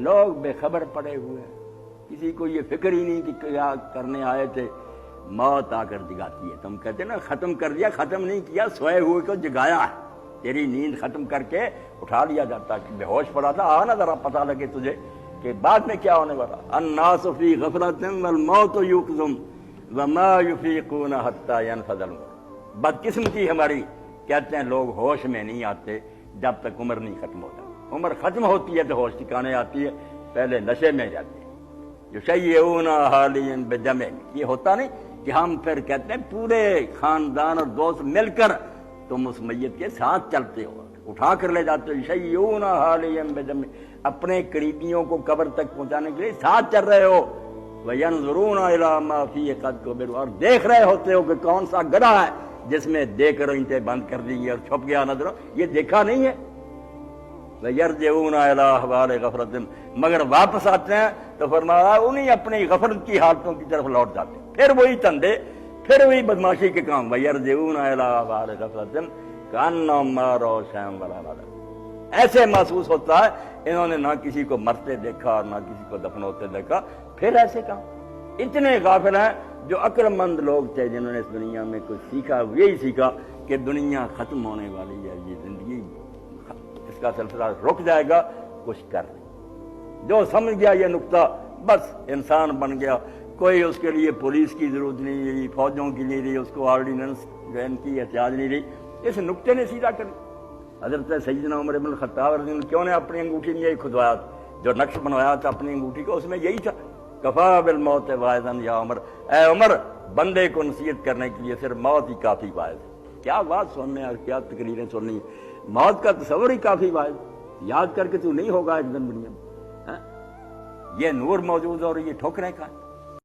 لوگ بے خبر پڑے ہوئے ہیں، کسی کو یہ فکر ہی نہیں کہ کیا کرنے آئے تھے، موت آ کر جگاتی ہے۔ تم کہتے نا ختم کر دیا، ختم نہیں کیا، سوئے ہوئے کو جگایا ہے، تیری نیند ختم کر کے اٹھا لیا جاتا کہ بے ہوش پڑا تھا، آ نا ذرا پتہ لگے تجھے کہ بعد میں کیا ہونے والا۔ الناس فی غفلۃ والموت یوقظہم وما یفیقون حتی ینفذ العمر۔ بدقسمتی ہماری، کہتے ہیں لوگ ہوش میں نہیں آتے جب تک عمر نہیں ختم ہوتا، عمر ختم ہوتی ہے تو ہوش ٹھکانے آتی ہے، پہلے نشے میں جاتے ہیں۔ یشیعون حالیا بجمع، یہ ہوتا نہیں کہ ہم پھر کہتے ہیں پورے خاندان اور دوست مل کر تم اس میت کے ساتھ چلتے ہو، اٹھا کر لے جاتے ہو، یشیعون حالیا بجمع، اپنے قریبیوں کو قبر تک پہنچانے کے لیے ساتھ چل رہے ہو، وینظرون الی ما فیہ قد قبروا، اور دیکھ رہے ہوتے ہو کہ کون سا گڑھا ہے جس میں دے کر اینٹیں بند کر دی گئی اور چھپ گیا نظر، یہ دیکھا نہیں ہے۔ وَيَرْجِعُونَ إِلَىٰ أَحْوَالِ غَفْلَةٍ، مگر واپس آتے ہیں تو فرمایا انہیں اپنی غفلت کی حالتوں کی طرف لوٹ جاتے ہیں، پھر وہی تندے، پھر وہی بدماشی کے کام۔ وَيَرْجِعُونَ إِلَىٰ أَحْوَالِ غَفْلَةٍ كَأَنَّهُمْ مَا رَأَوْا شَيْئًا وَلَا نَذَرَ، ایسے محسوس ہوتا ہے انہوں نے نہ کسی کو مرتے دیکھا اور نہ کسی کو دفن ہوتے دیکھا، پھر ایسے کام۔ اتنے غافل ہیں جو عقل مند لوگ تھے جنہوں نے اس دنیا میں کچھ سیکھا، یہی سیکھا کہ دنیا ختم ہونے والی ہے، یہ زندگی اس کا سلسلہ رک جائے گا، کچھ کر نہیں۔ جو سمجھ گیا یہ نقطہ، بس انسان بن گیا، کوئی اس کے لیے پولیس کی ضرورت نہیں رہی، فوجوں کی نہیں رہی، اس کو آرڈیننس ان کی احتیاج نہیں رہی، اس نقطے نے سیدھا کر دیا۔ حضرت سیدنا عمر بن الخطاب رضی اللہ عنہ کیوں نے اپنی انگوٹھی میں یہی کھدوایا تھا، جو نقش بنوایا تھا اپنی انگوٹھی کو، اس میں یہی تھا، کفا بالموت واعظا یا عمر، اے عمر بندے کو نصیحت کرنے کے لیے صرف موت ہی کافی واعظ ہے۔ کیا بات سننے اور کیا تقریریں سننی، موت کا تصور ہی کافی واعظ، یاد کر کے تو نہیں ہوگا ایک دن دنیا میں، یہ نور موجود اور یہ ٹھوکریں کا۔